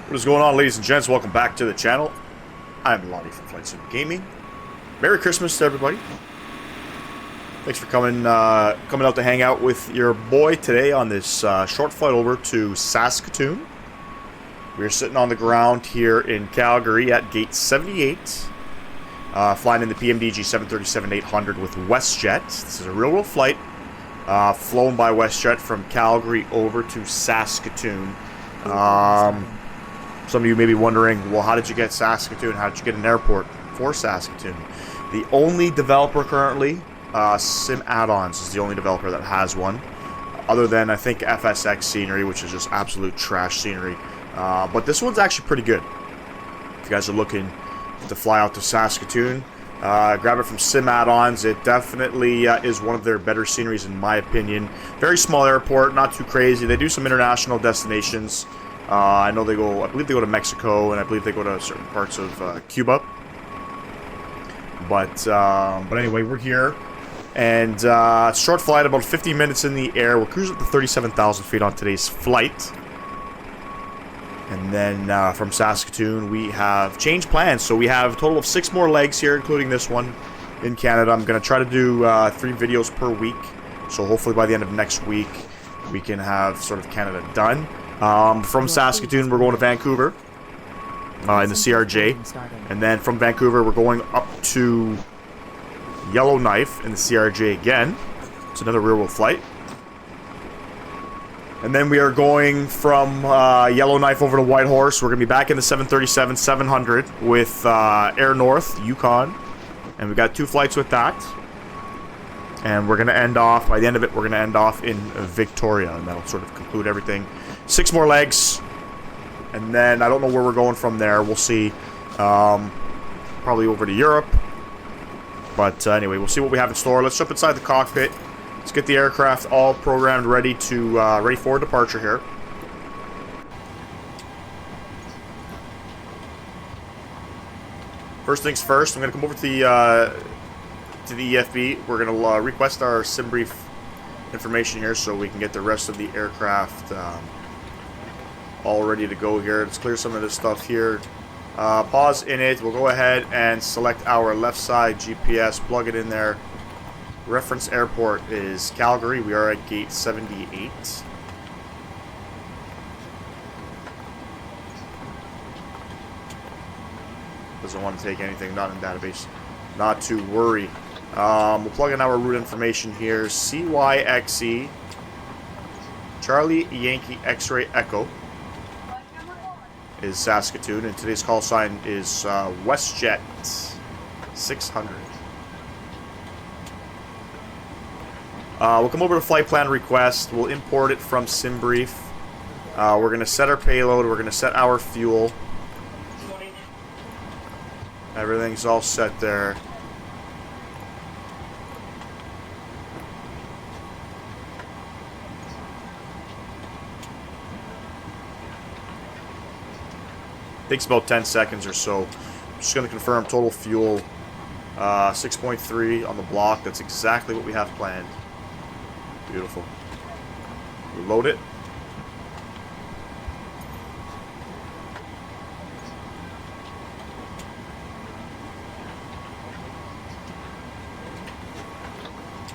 What is going on, ladies and gents? Welcome back to the channel. I'm Lonnie from FlightSim Gaming. Merry Christmas to everybody. Thanks for coming out to hang out with your boy today on this short flight over to Saskatoon. We're sitting on the ground here in Calgary at gate 78, flying in the PMDG 737-800 with WestJet. This is a real world flight flown by WestJet from Calgary over to Saskatoon. Some of you may be wondering, well, how did you get Saskatoon? How did you get an airport for Saskatoon? The only developer currently, Sim Add-ons is the only developer that has one. Other than, I think, FSX scenery, which is just absolute trash scenery. But this one's actually pretty good. If you guys are looking to fly out to Saskatoon, grab it from Sim Add-ons. It definitely is one of their better sceneries in my opinion. Very small airport, not too crazy. They do some international destinations. I know they go, I believe they go to Mexico, and I believe they go to certain parts of Cuba. But anyway, we're here, and short flight, about 50 minutes in the air. We're cruising up to 37,000 feet on today's flight. And then from Saskatoon, we have changed plans. So we have a total of 6 more legs here, including this one in Canada. I'm going to try to do 3 videos per week. So hopefully by the end of next week, we can have sort of Canada done. From Saskatoon, we're going to Vancouver in the CRJ, and then from Vancouver, we're going up to Yellowknife in the CRJ again. It's another real world flight. And then we are going from Yellowknife over to Whitehorse. We're going to be back in the 737-700 with Air North, Yukon, and we got 2 flights with that. And we're going to end off, by the end of it, we're going to end off in Victoria, and that'll sort of conclude everything. 6 more legs, and then I don't know where we're going from there. We'll see. Probably over to Europe. But anyway, we'll see what we have in store. Let's jump inside the cockpit. Let's get the aircraft all programmed, ready for departure here. First things first, I'm going to come over to the EFB. We're going to request our sim brief information here so we can get the rest of the aircraft all ready to go here. Let's clear some of this stuff here. Pause in it. We'll go ahead and select our left side GPS, plug it in there. Reference airport is Calgary. We are at gate 78. Doesn't want to take anything, not in database. Not to worry. We'll plug in our route information here. CYXE, Charlie Yankee X-Ray Echo, is Saskatoon, and today's call sign is WestJet 600. We'll come over to flight plan request. We'll import it from SimBrief. We're going to set our payload. We're going to set our fuel. Everything's all set there. Takes about 10 seconds or so. Just going to confirm total fuel 6.3 on the block. That's exactly what we have planned. Beautiful. Reload it.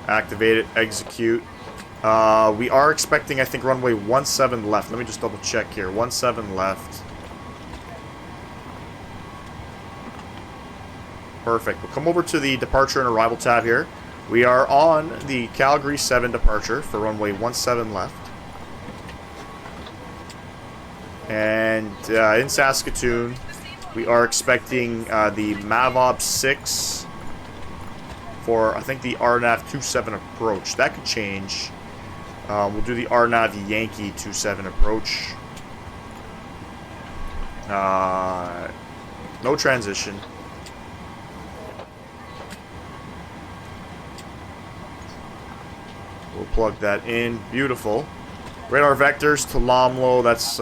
Activate it. Execute. We are expecting, I think, runway 17 left. Let me just double check here. 17 left. Perfect. We'll come over to the departure and arrival tab here. We are on the Calgary 7 departure for runway 17 left. And in Saskatoon, we are expecting the MAVOB 6 for, I think, the RNAV 27 approach. That could change. We'll do the RNAV Yankee 27 approach. No transition. We'll plug that in. Beautiful. Radar vectors to Lomlo. That's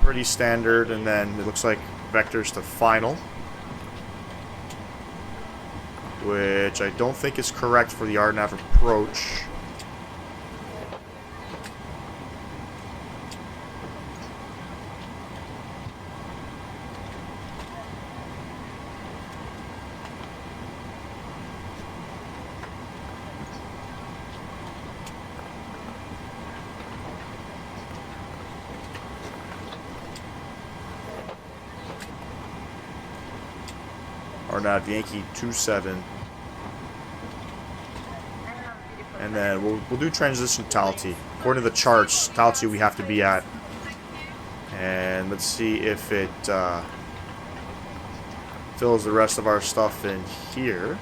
pretty standard. And then it looks like vectors to final, which I don't think is correct for the RNAV approach. or not, Yankee 27. And then we'll do transition to altitude. According to the charts, altitude we have to be at. And let's see if it fills the rest of our stuff in here.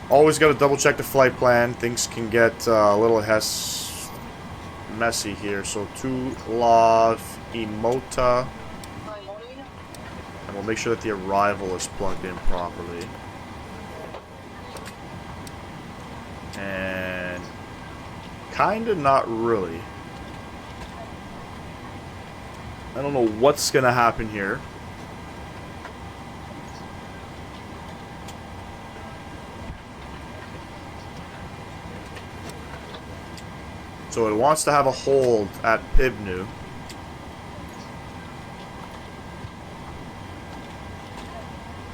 Always got to double check the flight plan. Things can get a little messy here. So to Love Emota. And we'll make sure that the arrival is plugged in properly. And kinda not really. I don't know what's gonna happen here. So it wants to have a hold at Pibnu.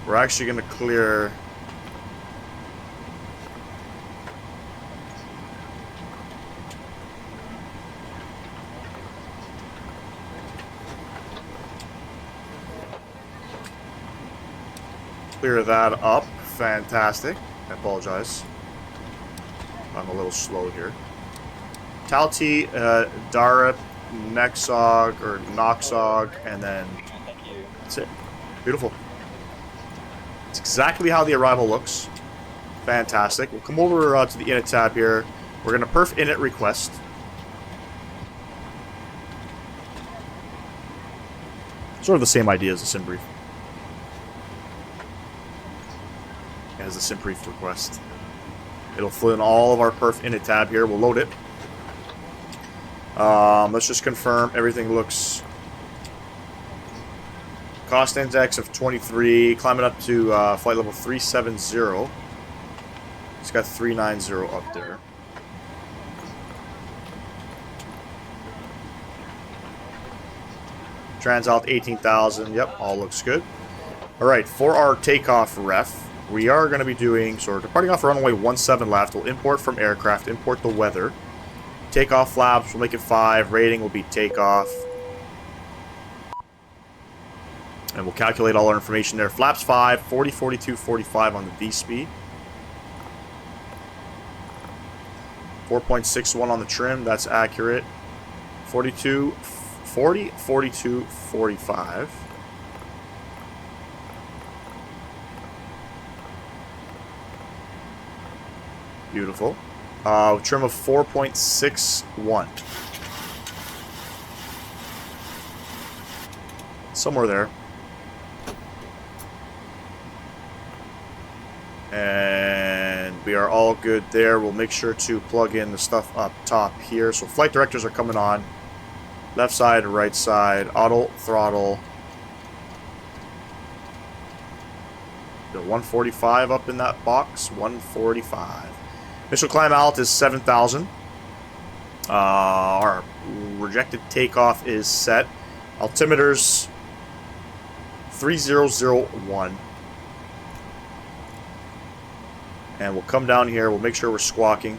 We're actually going to clear that up. Fantastic. I apologize. I'm a little slow here. Talti, Darip, Nexog, or Noxog, and then that's it. Beautiful. It's exactly how the arrival looks. Fantastic. We'll come over to the init tab here. We're going to perf init request. Sort of the same idea as the sim brief. As the sim brief request. It'll fill in all of our perf init tab here. We'll load it. Let's just confirm everything looks. Cost index of 23, climbing up to flight level 370. It's got 390 up there. Transalt 18,000. Yep, all looks good. All right, for our takeoff ref, we are going to be doing, so we're departing off runway 17 left. We'll import from aircraft, import the weather. Takeoff flaps, we'll make it 5. Rating will be takeoff. And we'll calculate all our information there. Flaps 5, 40, 42, 45 on the V-speed. 4.61 on the trim, that's accurate. 42, 40, 42, 45. Beautiful. Trim of 4.61. Somewhere there. And we are all good there. We'll make sure to plug in the stuff up top here. So flight directors are coming on. Left side, right side, auto, throttle. The 145 up in that box. 145. Initial climb alt is 7,000. Our rejected takeoff is set. Altimeters 3001. And we'll come down here. We'll make sure we're squawking.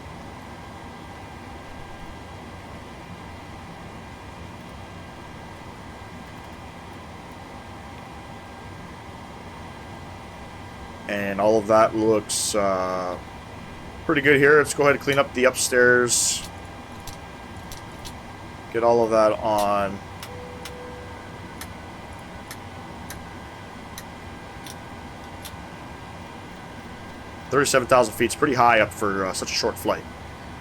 And all of that looks pretty good here. Let's go ahead and clean up the upstairs. Get all of that on. $37,000 feet is pretty high up for such a short flight.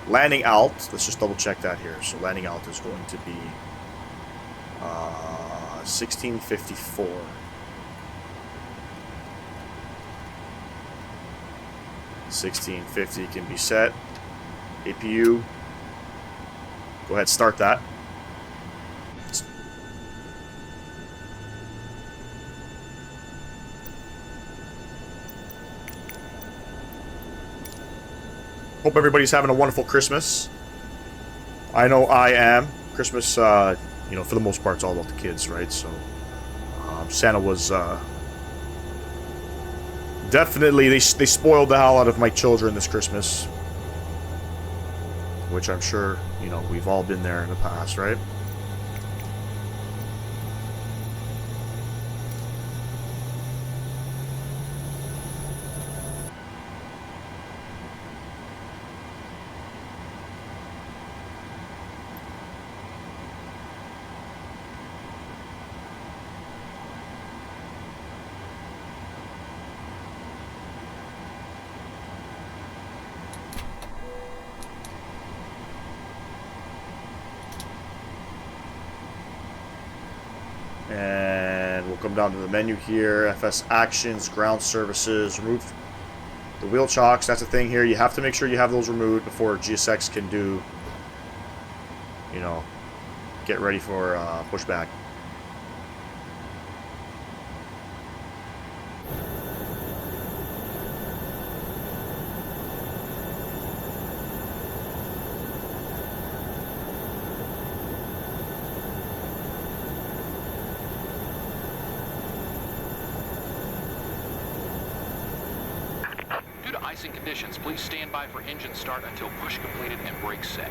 Landing alt, let's just double check that here. So landing alt is going to be 1654. 1650 can be set. APU. Go ahead, start that. Hope everybody's having a wonderful Christmas. I know I am. Christmas, you know, for the most part, it's all about the kids, right? So, Santa was definitely, they spoiled the hell out of my children this Christmas. Which I'm sure, you know, we've all been there in the past, right? And we'll come down to the menu here. FS Actions, Ground Services, remove the wheel chocks. That's a thing here. You have to make sure you have those removed before GSX can do, you know, get ready for pushback. Icing conditions, please stand by for engine start until push completed and brakes set.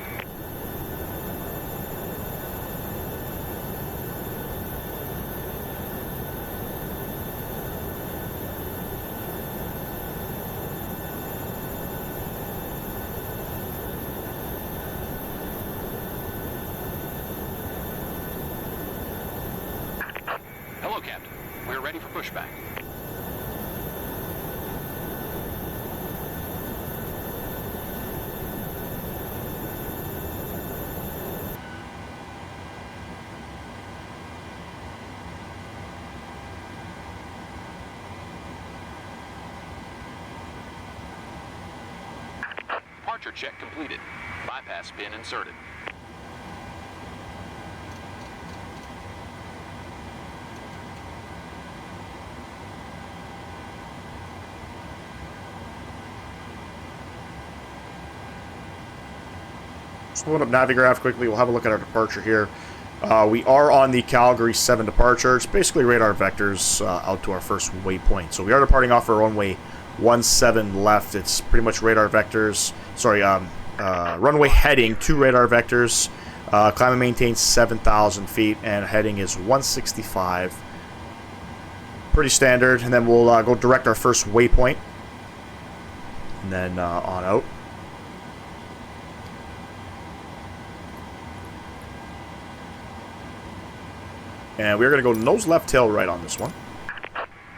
Hello, Captain. We're ready for pushback. Departure check completed. Bypass pin inserted. Just load up Navigraph quickly. We'll have a look at our departure here. We are on the Calgary 7 departure. It's basically radar vectors out to our first waypoint. So we are departing off our runway 17 left. It's pretty much radar vectors. Sorry, runway heading, 2 radar vectors. Climb and maintain 7,000 feet, and heading is 165. Pretty standard. And then we'll go direct our first waypoint, and then on out. And we're going to go nose left, tail right on this one.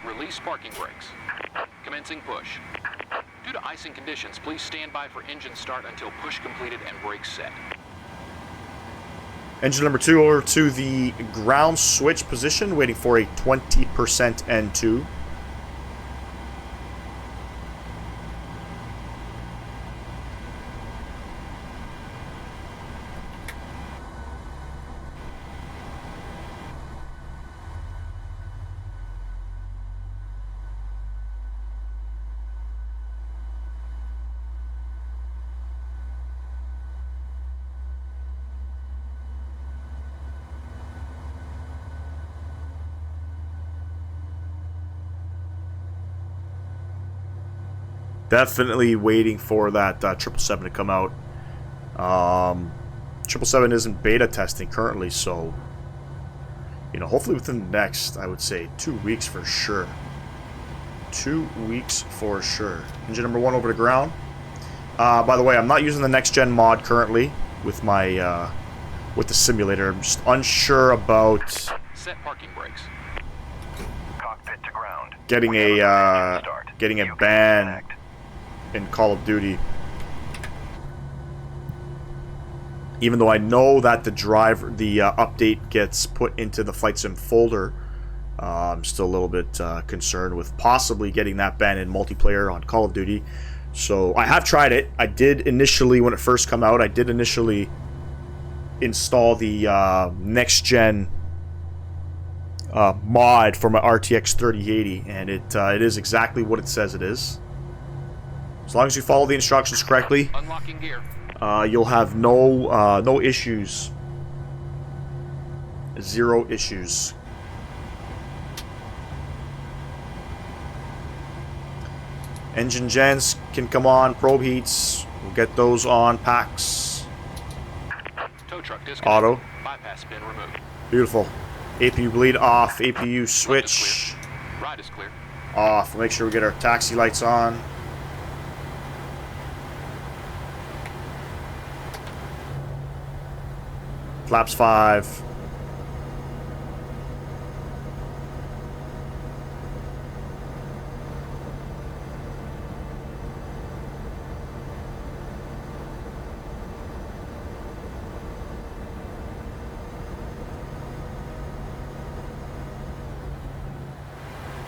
Release parking brakes. Commencing push. Due to icing conditions, please stand by for engine start until push completed and brakes set. Engine number 2 over to the ground switch position, waiting for a 20% N2. Definitely waiting for that 777 to come out. 777 isn't beta testing currently, so, you know, hopefully within the next, I would say, 2 weeks for sure. 2 weeks for sure. Engine number 1 over to ground. By the way, I'm not using the next gen mod currently with my with the simulator. I'm just unsure about set parking brakes. Cockpit to ground. Getting a ban in Call of Duty. Even though I know that the update gets put into the FlightSim folder, I'm still a little bit concerned with possibly getting that ban in multiplayer on Call of Duty. So I have tried it. I did initially, when it first come out, I did initially install the next gen mod for my RTX 3080, and it is exactly what it says it is. As long as you follow the instructions correctly, Unlocking gear. you'll have no issues. Zero issues. Engine gens can come on. Probe heats, we'll get those on. Packs. Tow truck disconnected. Auto. Bypass bin removed. Beautiful. APU bleed off. APU switch Ride is clear. off. Make sure we get our taxi lights on. Flaps 5.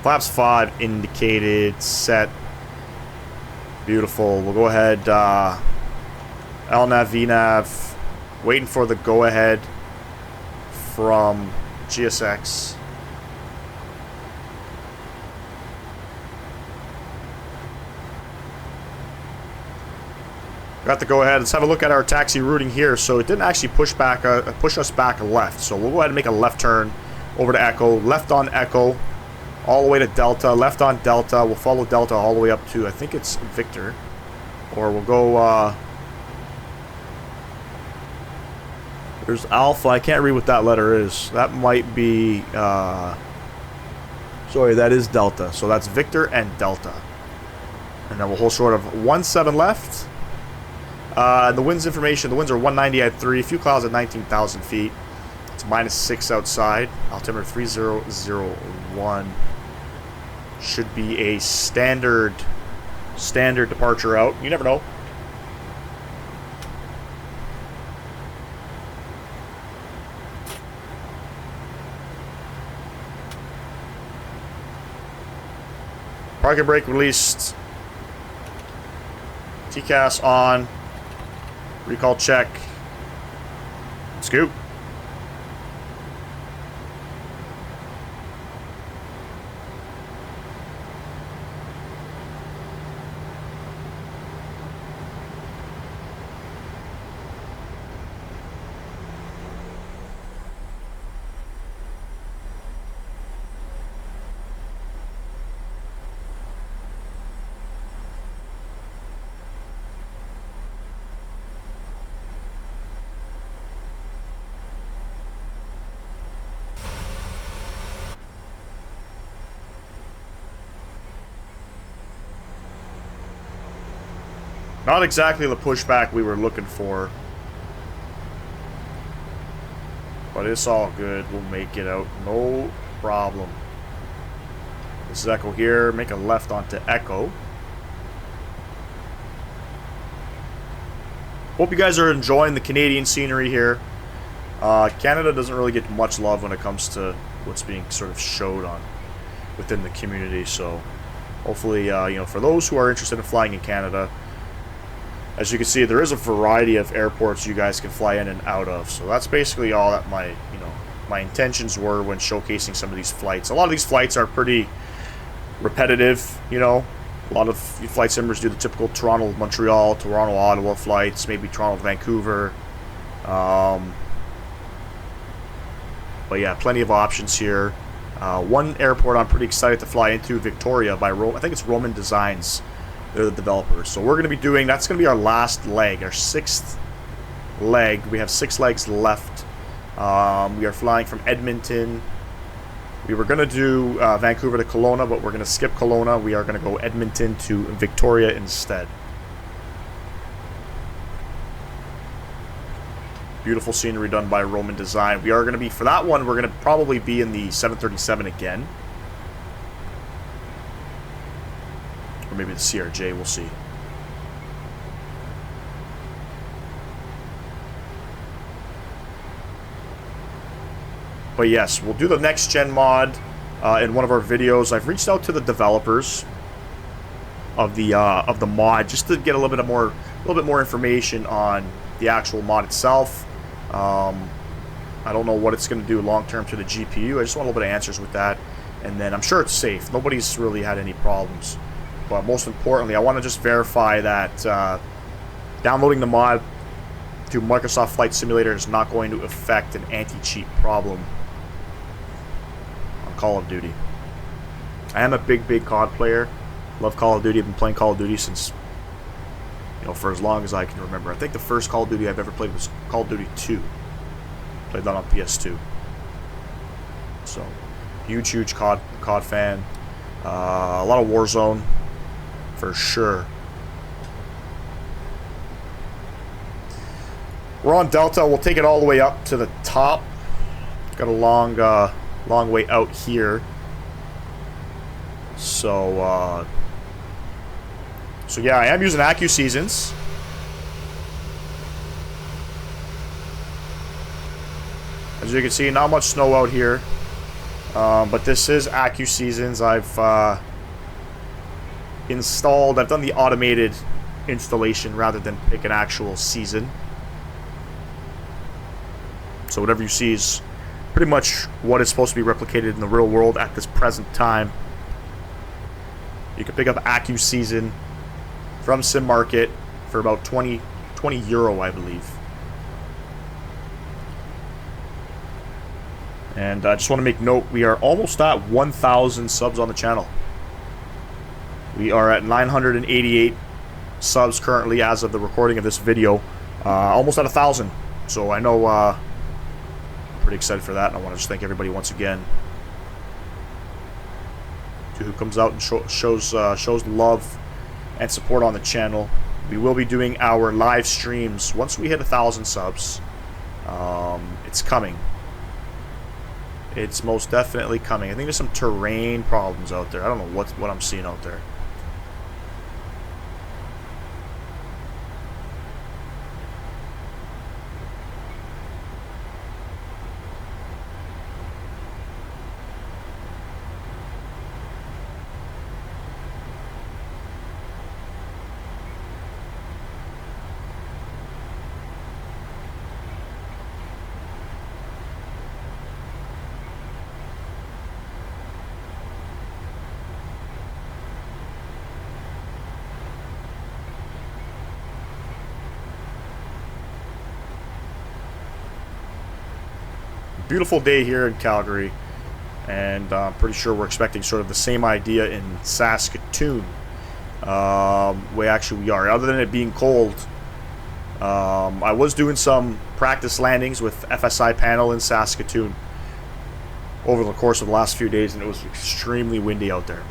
Flaps 5 indicated, set. Beautiful. We'll go ahead, LNAV, VNAV. Waiting for the go-ahead from GSX. Got the go-ahead. Let's have a look at our taxi routing here. So it didn't actually push us back left. So we'll go ahead and make a left turn over to Echo. Left on Echo. All the way to Delta. Left on Delta. We'll follow Delta all the way up to, I think it's Victor. Or we'll go, there's Alpha. I can't read what that letter is. That might be, sorry, that is Delta. So that's Victor and Delta. And then we'll hold short of 17 left. The winds information, the winds are 190 at 3. Few clouds at 19,000 feet. It's -6 outside. Altimeter 3001. Should be a standard departure out. You never know. Parking brake released. TCAS on. Recall check. Let's go. Not exactly the pushback we were looking for. But it's all good. We'll make it out. No problem. This is Echo here. Make a left onto Echo. Hope you guys are enjoying the Canadian scenery here. Canada doesn't really get much love when it comes to what's being sort of showed on within the community. So hopefully, you know, for those who are interested in flying in Canada, as you can see, there is a variety of airports you guys can fly in and out of. So that's basically all that my intentions were when showcasing some of these flights. A lot of these flights are pretty repetitive, you know. A lot of flight simmers do the typical Toronto, Montreal, Toronto, Ottawa flights, maybe Toronto, Vancouver. But yeah, plenty of options here. One airport I'm pretty excited to fly into, Victoria, by I think it's Roman Designs. They're the developers. So we're going to be doing, that's going to be our last leg, our 6th leg. We have 6 legs left. We are flying from Edmonton. We were going to do Vancouver to Kelowna, but we're going to skip Kelowna. We are going to go Edmonton to Victoria instead. Beautiful scenery done by Roman Design. We are going to be, for that one, we're going to probably be in the 737 again. Or maybe the CRJ, we'll see. But yes, we'll do the next gen mod in one of our videos. I've reached out to the developers of the mod, just to get a little bit more information on the actual mod itself. I don't know what it's going to do long term to the GPU. I just want a little bit of answers with that, and then I'm sure it's safe. Nobody's really had any problems, but most importantly, I want to just verify that downloading the mod to Microsoft Flight Simulator is not going to affect an anti-cheat problem on Call of Duty. I am a big COD player. Love Call of Duty. I've been playing Call of Duty since, for as long as I can remember. I think the first Call of Duty I've ever played was Call of Duty 2. Played that on PS2. So, huge COD fan. A lot of Warzone, for sure. We're on Delta. We'll take it all the way up to the top. Got a long way out here. So yeah, I am using AccuSeasons. As you can see, not much snow out here. But this is AccuSeasons. I've installed, I've done the automated installation rather than pick an actual season. So whatever you see is pretty much what is supposed to be replicated in the real world at this present time. You can pick up AccuSeason from Sim Market for about 20 euro, I believe. And I just want to make note, we are almost at 1,000 subs on the channel. We are at 988 subs currently as of the recording of this video. Almost at 1,000. So I know I'm pretty excited for that, and I want to just thank everybody once again who comes out and shows love and support on the channel. We will be doing our live streams once we hit 1,000 subs. It's coming. It's most definitely coming. I think there's some terrain problems out there. I don't know what I'm seeing out there. Beautiful day here in Calgary, and I'm pretty sure we're expecting sort of the same idea in Saskatoon. We are. Other than it being cold, I was doing some practice landings with FSI panel in Saskatoon over the course of the last few days, and it was extremely windy out there.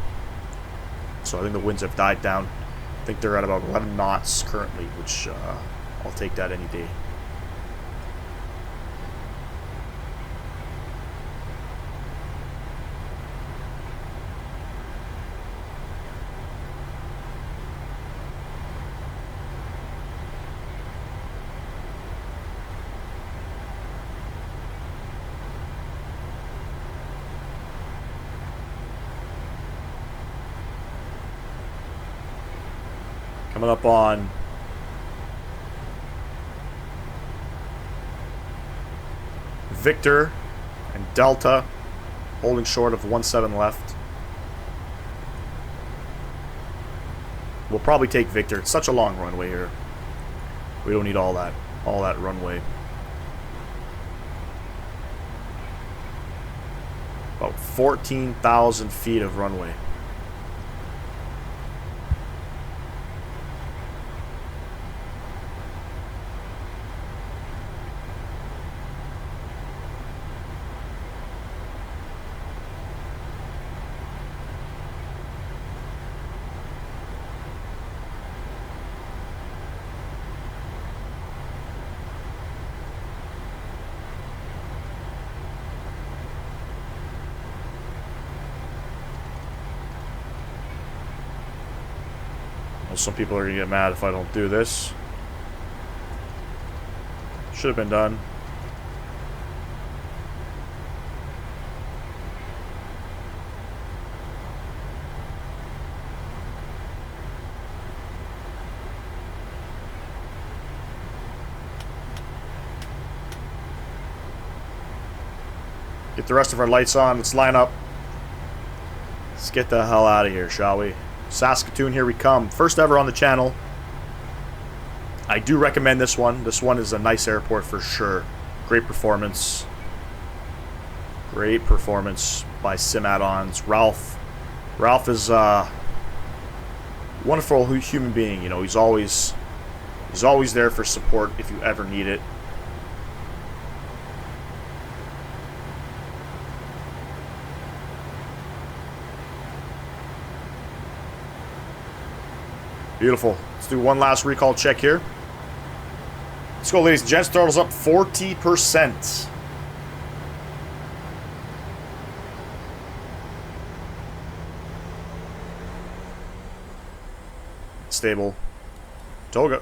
So I think the winds have died down. I think they're at about 11 knots currently, which I'll take that any day. Coming up on Victor and Delta, holding short of 17 left. We'll probably take Victor. It's such a long runway here. We don't need all that runway. About 14,000 feet of runway. Some people are going to get mad if I don't do this. Should have been done. Get the rest of our lights on. Let's line up. Let's get the hell out of here, shall we? Saskatoon, here we come. First ever on the channel. I do recommend this one. This one is a nice airport for sure. Great performance. Great performance by Sim Add-ons. Ralph is a wonderful human being. You know, he's always there for support if you ever need it. Beautiful. Let's do one last recall check here. Let's go, ladies and gents. Throttle's up 40%. Stable. Toga.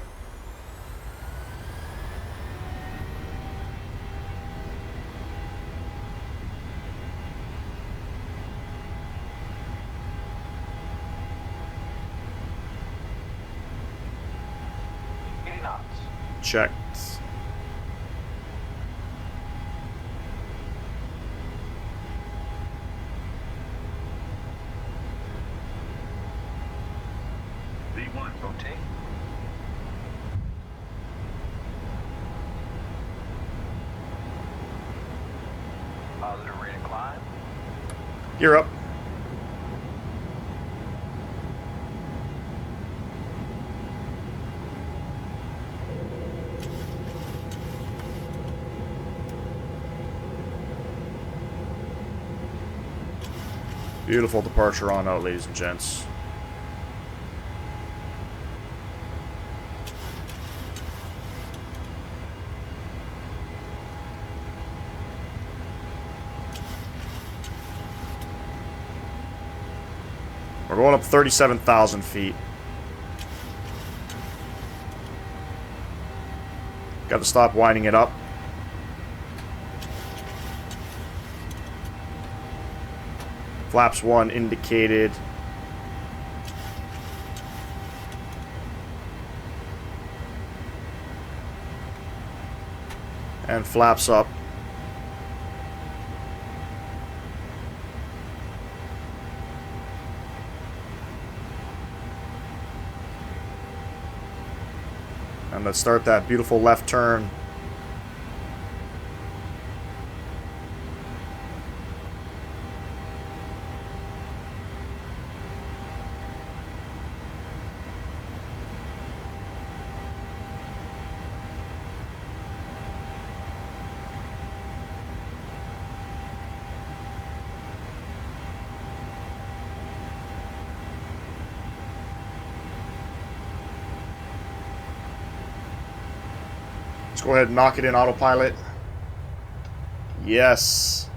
Checked. V1, rotate. Positive rate of climb. Gear up. Beautiful departure on out, ladies and gents. We're going up 37,000 feet. Got to stop winding it up. Flaps 1 indicated. And flaps up. And let's start that beautiful left turn. Let's go ahead and knock it in autopilot. Yes.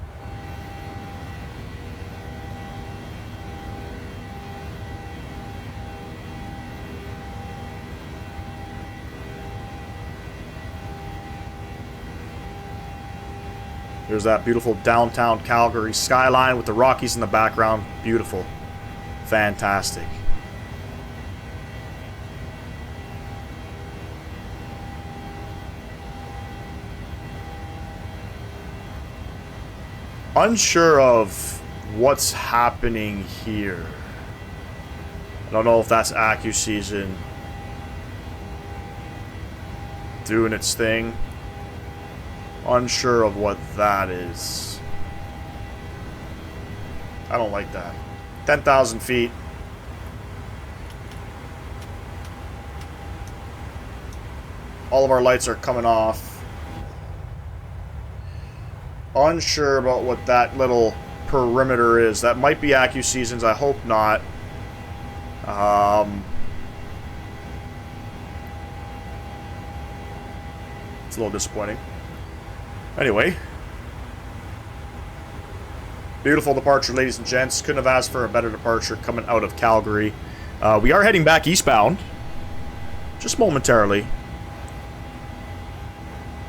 There's that beautiful downtown Calgary skyline with the Rockies in the background. Beautiful. Fantastic. Unsure of what's happening here. I don't know if that's AccuSeason season doing its thing. Unsure of what that is. I don't like that. 10,000 feet. All of our lights are coming off. Unsure about what that little perimeter is. That might be AccuSeason's. I hope not. It's a little disappointing. Anyway. Beautiful departure, ladies and gents. Couldn't have asked for a better departure coming out of Calgary. We are heading back eastbound. Just momentarily.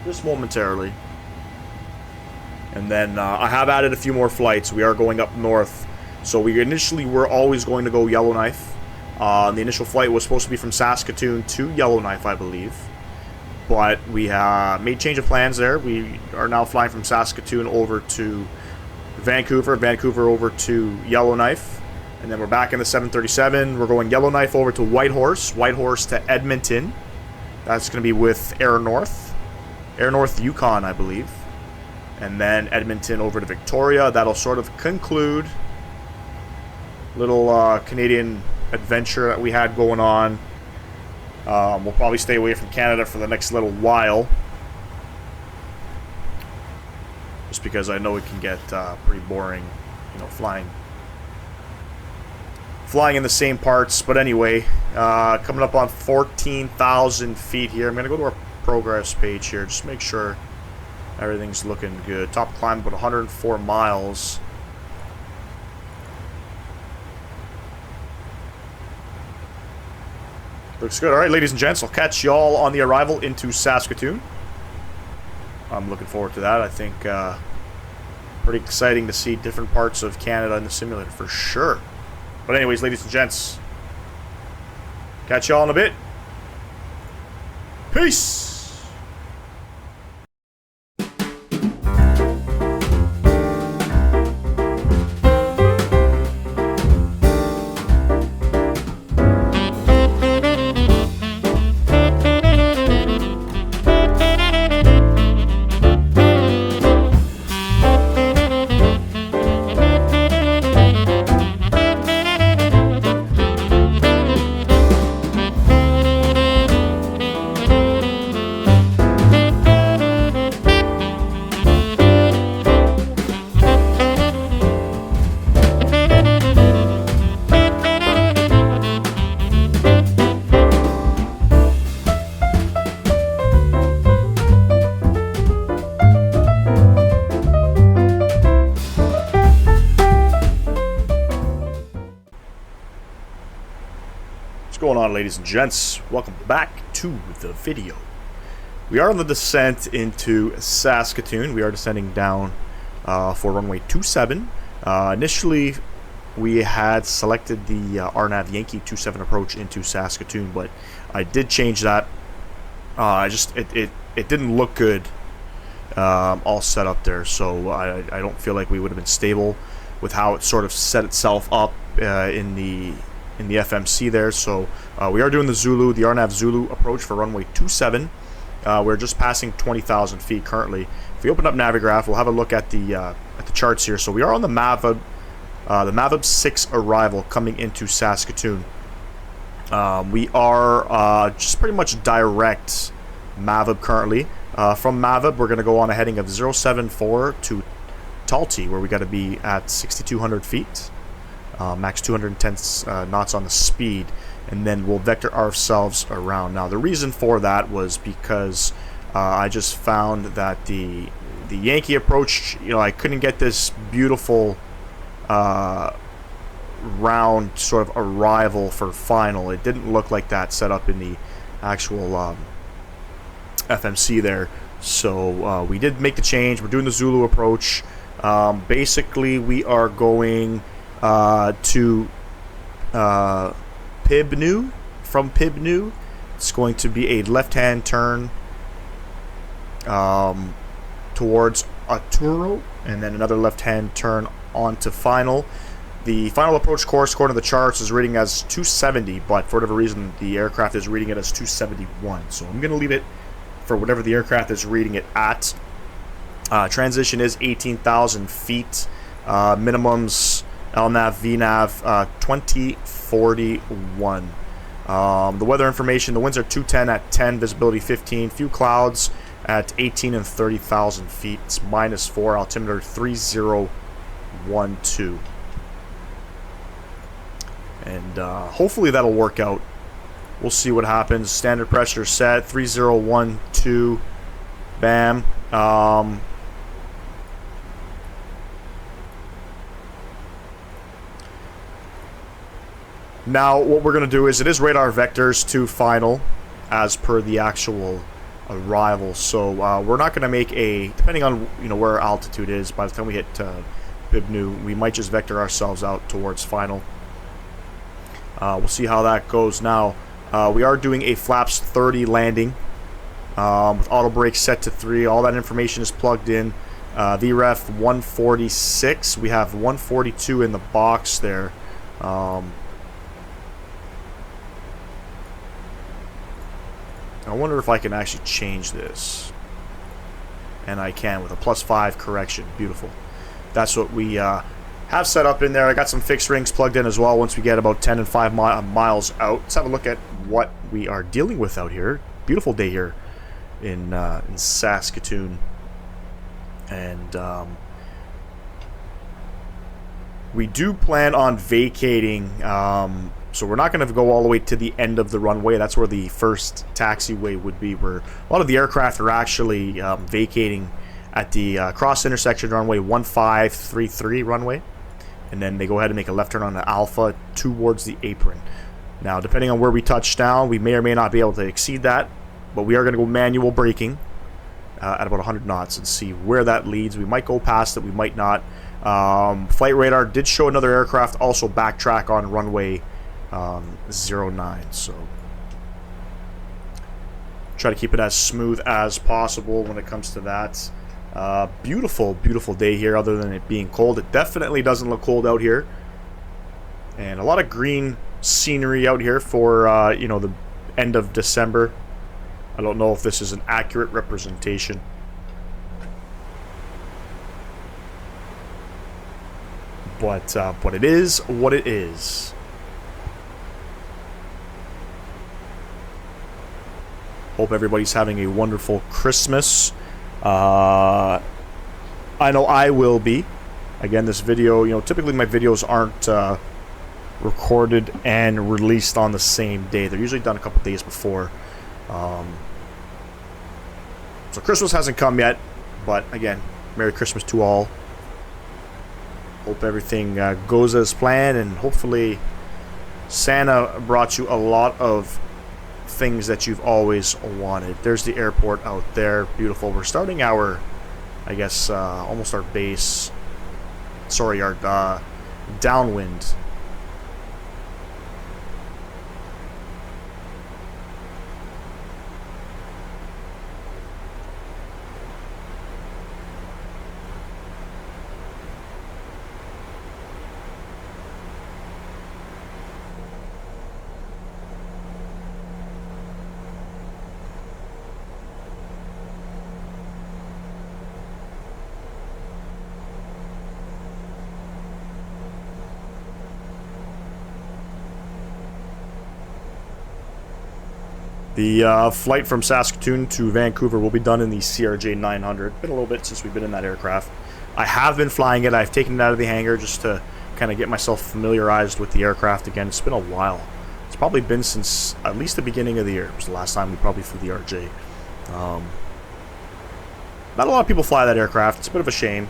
Just momentarily. And then I have added a few more flights. We are going up north. So we initially were always going to go Yellowknife. The initial flight was supposed to be from Saskatoon to Yellowknife, I believe. But we made change of plans there. We are now flying from Saskatoon over to Vancouver over to Yellowknife, and then we're back in the 737. We're going Yellowknife over to Whitehorse to Edmonton. That's going to be with Air North Yukon, I believe, and then Edmonton over to Victoria. That'll sort of conclude little Canadian adventure that we had going on. We'll probably stay away from Canada for the next little while, just because I know it can get pretty boring, you know, flying in the same parts. But anyway, coming up on 14,000 feet here. I'm going to go to our progress page here, just make sure everything's looking good. Top climb about 104 miles. Looks good. All right, ladies and gents, I'll catch y'all on the arrival into Saskatoon. I'm looking forward to that. I think pretty exciting to see different parts of Canada in the simulator for sure. But anyways, ladies and gents, catch y'all in a bit. Peace! Ladies and gents, welcome back to the video. We are on the descent into Saskatoon. We are descending down for runway 27. Initially, we had selected the RNAV Yankee 27 approach into Saskatoon, but I did change that. It didn't look good all set up there, so I don't feel like we would have been stable with how it sort of set itself up in the FMC there. So we are doing the RNAV Zulu approach for runway 27. We're just passing 20,000 feet currently. If we open up Navigraph, we'll have a look at the charts here. So we are on the MAVIB 6 arrival coming into Saskatoon. We are just pretty much direct MAVIB currently. From MAVIB, we're going to go on a heading of 074 to Talty, where we got to be at 6,200 feet. Max 210 knots on the speed, and then we'll vector ourselves around. Now, the reason for that was because I just found that the Yankee approach, you know, I couldn't get this beautiful round sort of arrival for final. It didn't look like that set up in the actual FMC there. So we did make the change. We're doing the Zulu approach. Basically, we are going to Pibnu. From Pibnu, it's going to be a left-hand turn towards Arturo, and then another left-hand turn onto final. The final approach course, according to the charts, is reading as 270, but for whatever reason, the aircraft is reading it as 271. So I'm going to leave it for whatever the aircraft is reading it at. Transition is 18,000 feet. Minimums LNAV, VNAV, 2041. The weather information, the winds are 210 at 10, visibility 15, few clouds at 18 and 30,000 feet. It's -4, altimeter 3012. And hopefully that'll work out. We'll see what happens. Standard pressure set, 3012. Bam. Now, what we're going to do is, it is radar vectors to final as per the actual arrival. So we're not going to make a, depending on where our altitude is, by the time we hit Pibnu, we might just vector ourselves out towards final. We'll see how that goes. Now, we are doing a flaps 30 landing with auto brake set to 3. All that information is plugged in. VREF 146. We have 142 in the box there. I wonder if I can actually change this. And I can with a +5 correction. Beautiful. That's what we have set up in there. I got some fixed rings plugged in as well once we get about 10 and 5 miles out. Let's have a look at what we are dealing with out here. Beautiful day here in Saskatoon. And we do plan on vacating, so we're not going to go all the way to the end of the runway. That's where the first taxiway would be, where a lot of the aircraft are actually vacating at the cross intersection runway 1533 runway, and then they go ahead and make a left turn on the Alpha towards the apron. Now, depending on where we touch down, we may or may not be able to exceed that, but we are going to go manual braking at about 100 knots and see where that leads. We might go past it, we might not. Flight radar did show another aircraft also backtrack on runway 09, so try to keep it as smooth as possible when it comes to that. Beautiful, beautiful day here other than it being cold. It definitely doesn't look cold out here, and a lot of green scenery out here for you know, the end of December. I don't know if this is an accurate representation. But it is what it is. Hope everybody's having a wonderful Christmas. I know I will be. Again, this video, you know, typically my videos aren't recorded and released on the same day. They're usually done a couple days before. So Christmas hasn't come yet, but again, Merry Christmas to all. Hope everything goes as planned, and hopefully Santa brought you a lot of things that you've always wanted. There's the airport out there. Beautiful. We're starting our, I guess, almost our base. Sorry, our downwind. The flight from Saskatoon to Vancouver will be done in the CRJ 900. Been a little bit since we've been in that aircraft. I have been flying it. I've taken it out of the hangar just to kind of get myself familiarized with the aircraft again. It's been a while. It's probably been since at least the beginning of the year. It was the last time we probably flew the RJ. Not a lot of people fly that aircraft. It's a bit of a shame.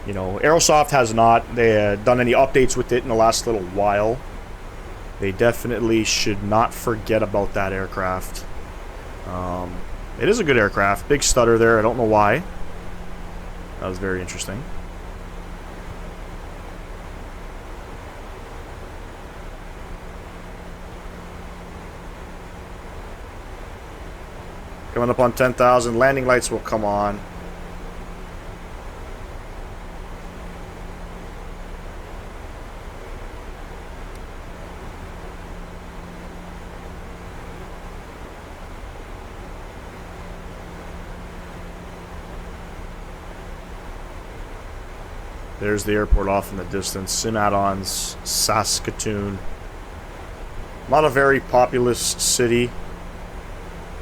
You know, Aerosoft has not done any updates with it in the last little while. They definitely should not forget about that aircraft. It is a good aircraft. Big stutter there. I don't know why. That was very interesting. Coming up on 10,000. Landing lights will come on. There's the airport off in the distance. Sim add-ons, Saskatoon. Not a very populous city.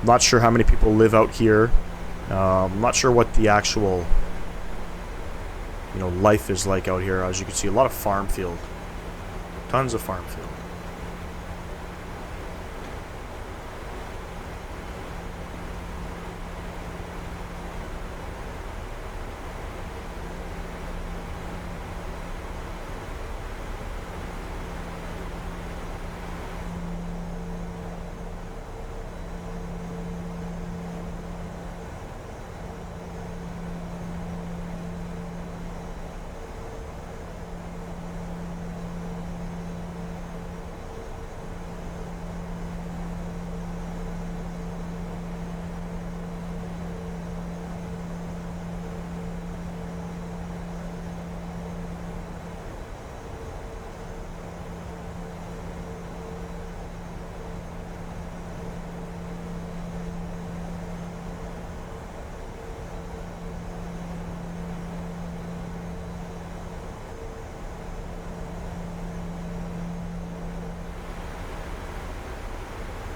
Not sure how many people live out here. I'm not sure what the actual, you know, life is like out here. As you can see, a lot of farm field. Tons of farm field.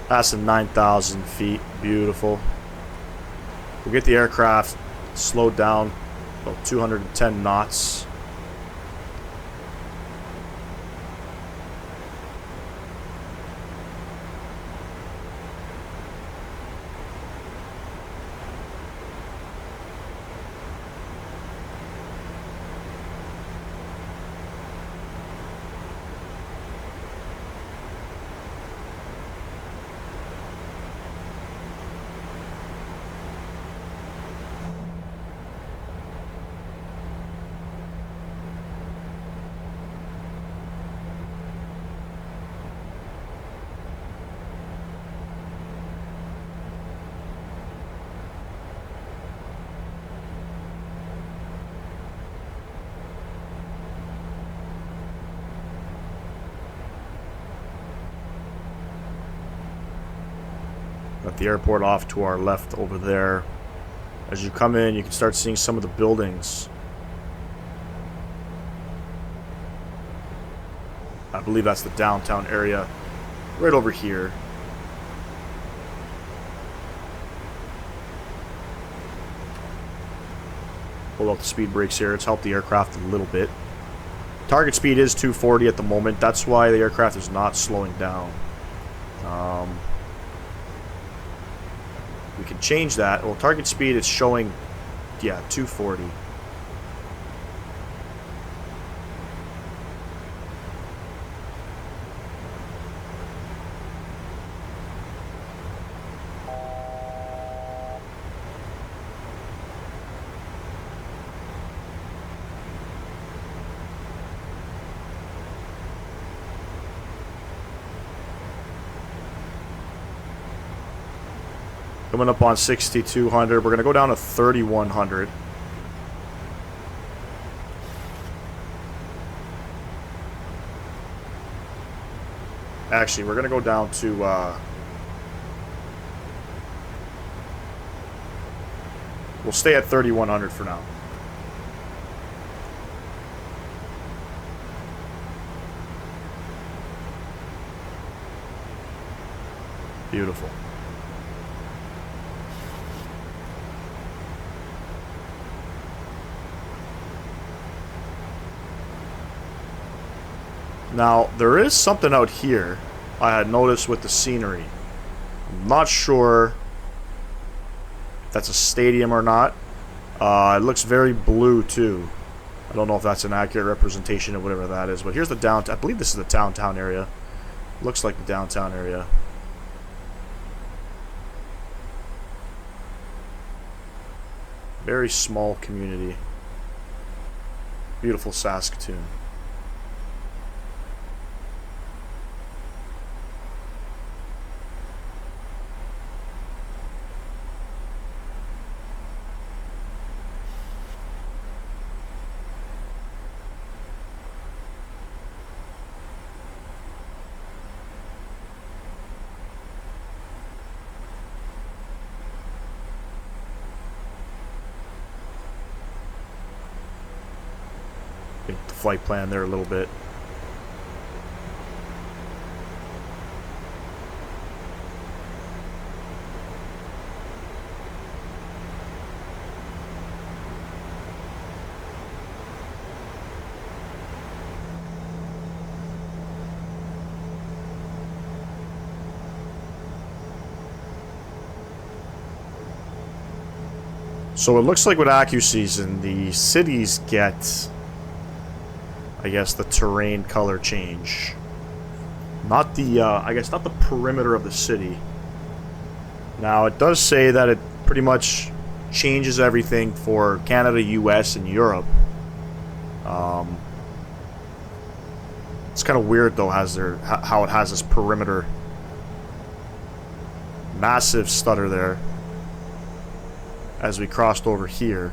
Passing 9,000 feet. Beautiful. We'll get the aircraft slowed down about 210 knots. Got the airport off to our left over there. As you come in, you can start seeing some of the buildings. I believe that's the downtown area right over here. Pull out the speed brakes here. It's helped the aircraft a little bit. Target speed is 240 at the moment. That's why the aircraft is not slowing down. We can change that. Well, target speed is showing, yeah, 240. Coming up on 6,200. We're going to go down to 3,100. Actually, we're going to go down to... we'll stay at 3,100 for now. Beautiful. Now, there is something out here I had noticed with the scenery. I'm not sure if that's a stadium or not. It looks very blue, too. I don't know if that's an accurate representation of whatever that is. But here's the downtown. I believe this is the downtown area. Looks like the downtown area. Very small community. Beautiful Saskatoon. Flight plan there a little bit. So it looks like with AccuSeason, the cities get, I guess, the terrain color change. Not the, I guess, not the perimeter of the city. Now, it does say that it pretty much changes everything for Canada, US, and Europe. It's kind of weird, though, how it has this perimeter. Massive stutter there as we crossed over here.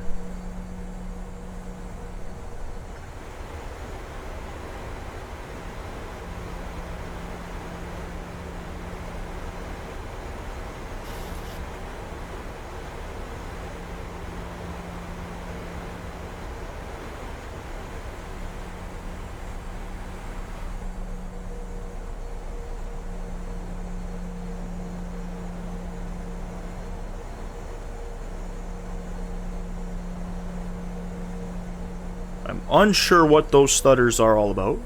I'm unsure what those stutters are all about.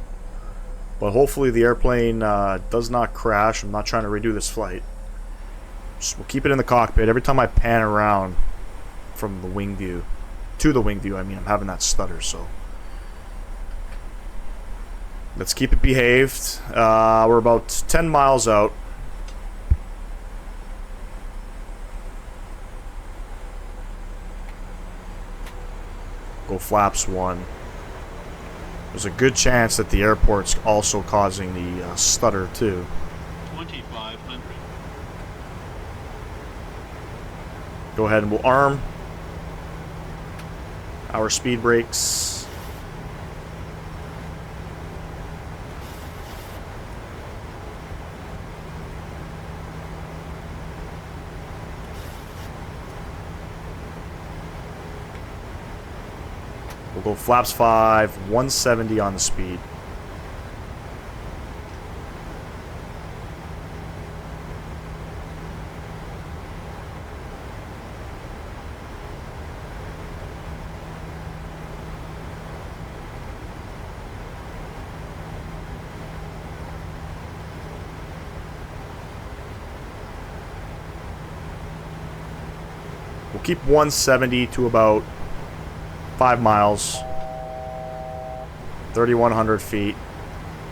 But hopefully the airplane does not crash. I'm not trying to redo this flight. Just, we'll keep it in the cockpit. Every time I pan around from the wing view, to the wing view, I mean, I'm having that stutter, so. Let's keep it behaved. We're about 10 miles out. Go flaps 1. There's a good chance that the airport's also causing the stutter too. 2500. Go ahead and we'll arm our speed brakes. We'll go flaps 5, 170 on the speed. We'll keep 170 to about 5 miles, 3,100 feet.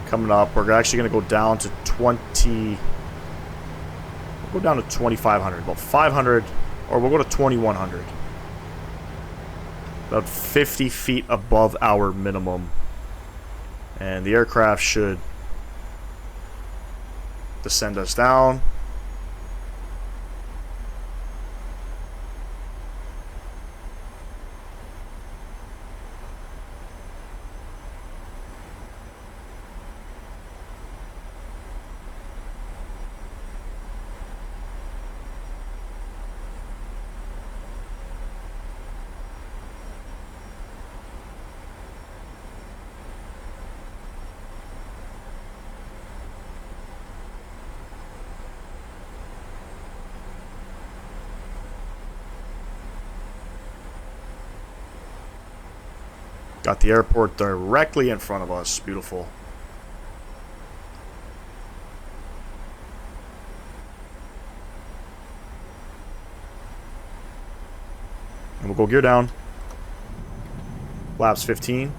Coming up, we're actually going to go down to 2,500, about 500, or we'll go to 2,100. About 50 feet above our minimum. And the aircraft should descend us down. Got the airport directly in front of us. Beautiful. And we'll go gear down. Flaps 15.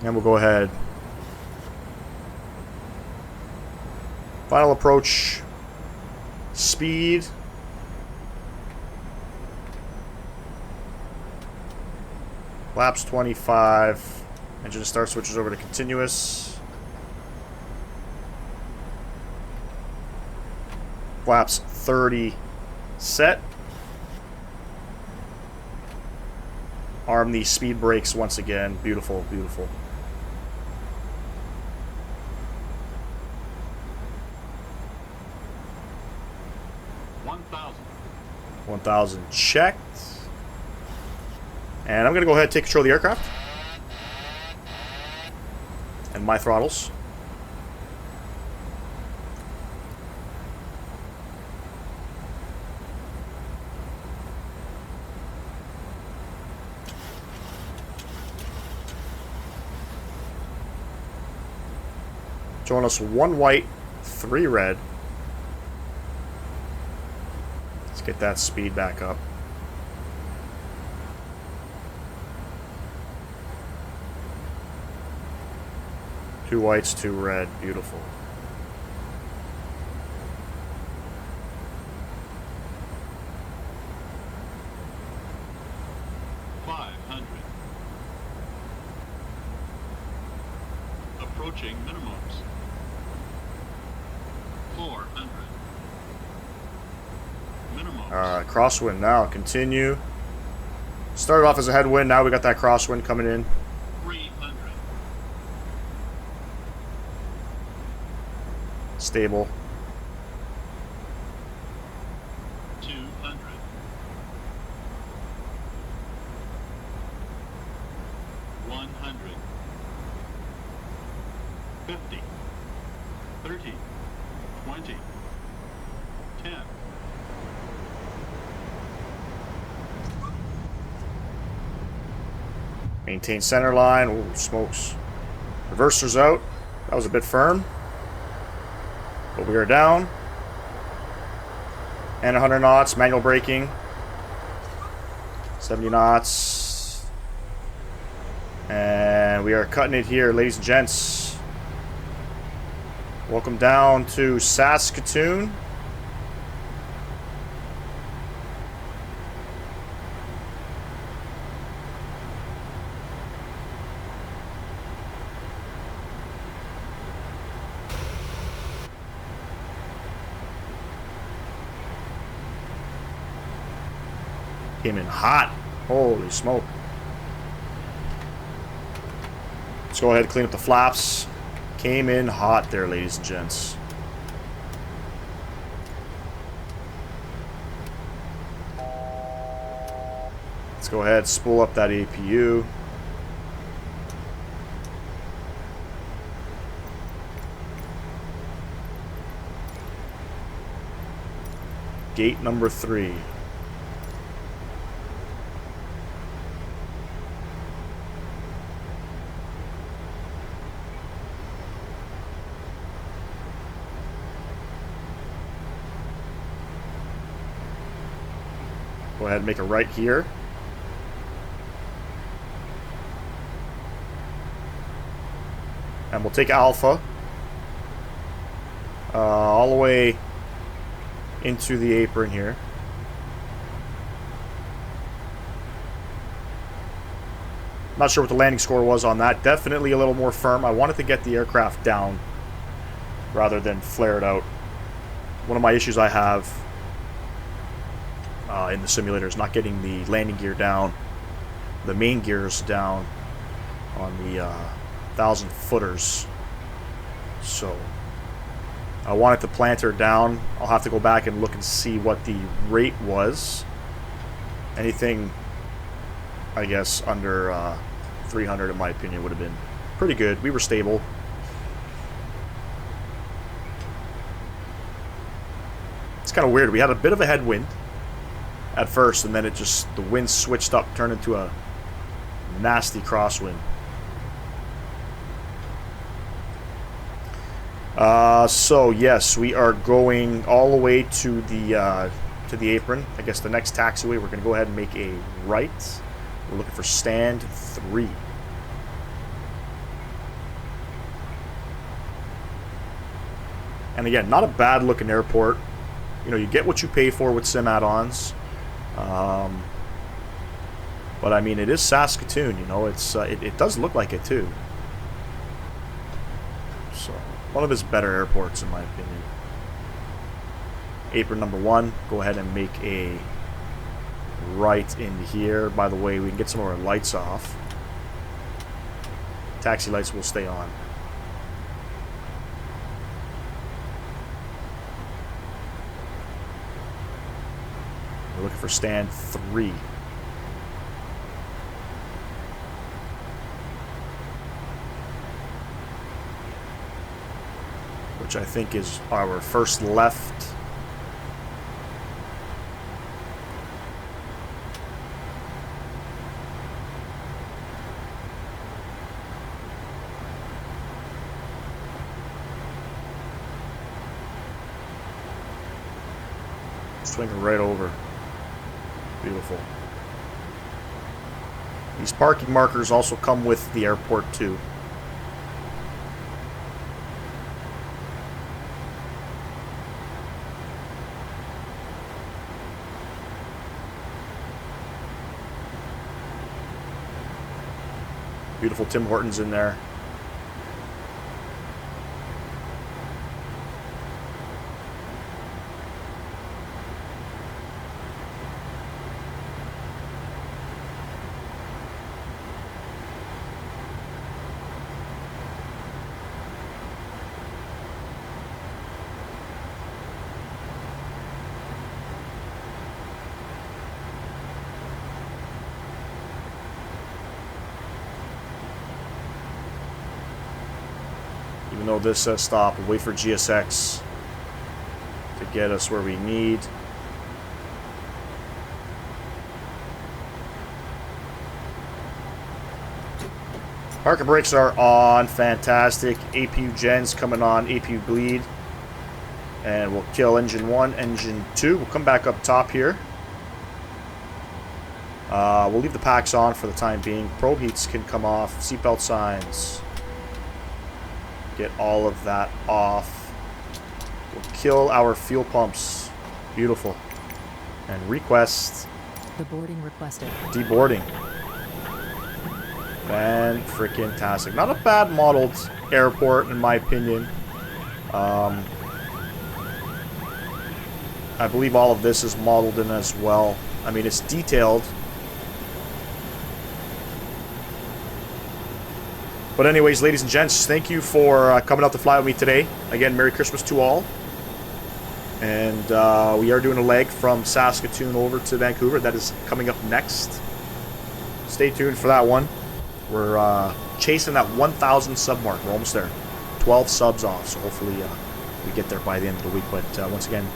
And we'll go ahead. Final approach. Speed. Laps 25. Engine start switches over to continuous. Flaps 30 set. Arm the speed brakes once again. Beautiful, beautiful. 1,000 checked. And I'm going to go ahead and take control of the aircraft. And my throttles. Showing us 1 white, 3 red. Let's get that speed back up. Two whites, 2 red. Beautiful. Approaching minimums. 400. Minimums. Alright, crosswind now. Continue. Started off as a headwind, now we got that crosswind coming in. 300. Stable. 200. 100. 50. 30. 20. 10. Maintain center line. Oh, smokes. Reverser's out. That was a bit firm. But we are down. And 100 knots. Manual braking. 70 knots. And we are cutting it here, ladies and gents. Welcome down to Saskatoon. Came in hot. Holy smoke. Let's go ahead and clean up the flaps. Came in hot there, ladies and gents. Let's go ahead and spool up that APU. Gate number 3. Go ahead and make a right here. And we'll take Alpha all the way into the apron here. Not sure what the landing score was on that. Definitely a little more firm. I wanted to get the aircraft down rather than flare it out. One of my issues I have in the simulator is not getting the landing gear down, the main gears down on the 1,000 footers. So I wanted to plant her down. I'll have to go back and look and see what the rate was. Anything, I guess, under 300 in my opinion would have been pretty good. We were stable. It's kind of weird. We had a bit of a headwind at first, and then it just, the wind switched up, turned into a nasty crosswind. So yes, we are going all the way to the apron. I guess the next taxiway, we're going to go ahead and make a right. We're looking for stand 3. And again, not a bad looking airport. You know, you get what you pay for with sim add-ons. But I mean, it is Saskatoon, you know, it's it does look like it too. So, one of his better airports in my opinion. Apron number 1, go ahead and make a right in here. By the way, we can get some of our lights off. Taxi lights will stay on. We're looking for stand 3. Which I think is our first left. Swing right over. Beautiful. These parking markers also come with the airport too. Beautiful Tim Hortons in there. Even though this says stop, we'll wait for GSX to get us where we need. Parking brakes are on. Fantastic. APU gens coming on. APU bleed. And we'll kill engine 1, engine 2. We'll come back up top here. We'll leave the packs on for the time being. Probe heats can come off. Seatbelt signs. Get all of that off. We'll kill our fuel pumps. Beautiful. And request. Deboarding requested. Deboarding. Fan-freaking-tastic. Not a bad modeled airport, in my opinion. I believe all of this is modeled in as well. I mean, it's detailed. But anyways, ladies and gents, thank you for coming out to fly with me today. Again, Merry Christmas to all. And we are doing a leg from Saskatoon over to Vancouver. That is coming up next. Stay tuned for that one. We're chasing that 1,000 sub mark. We're almost there. 12 subs off, so hopefully we get there by the end of the week. But once again,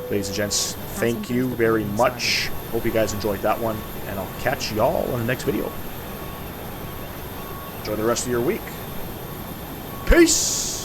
ladies and gents, thank you very much. Hope you guys enjoyed that one, and I'll catch y'all in the next video. Enjoy the rest of your week. Peace!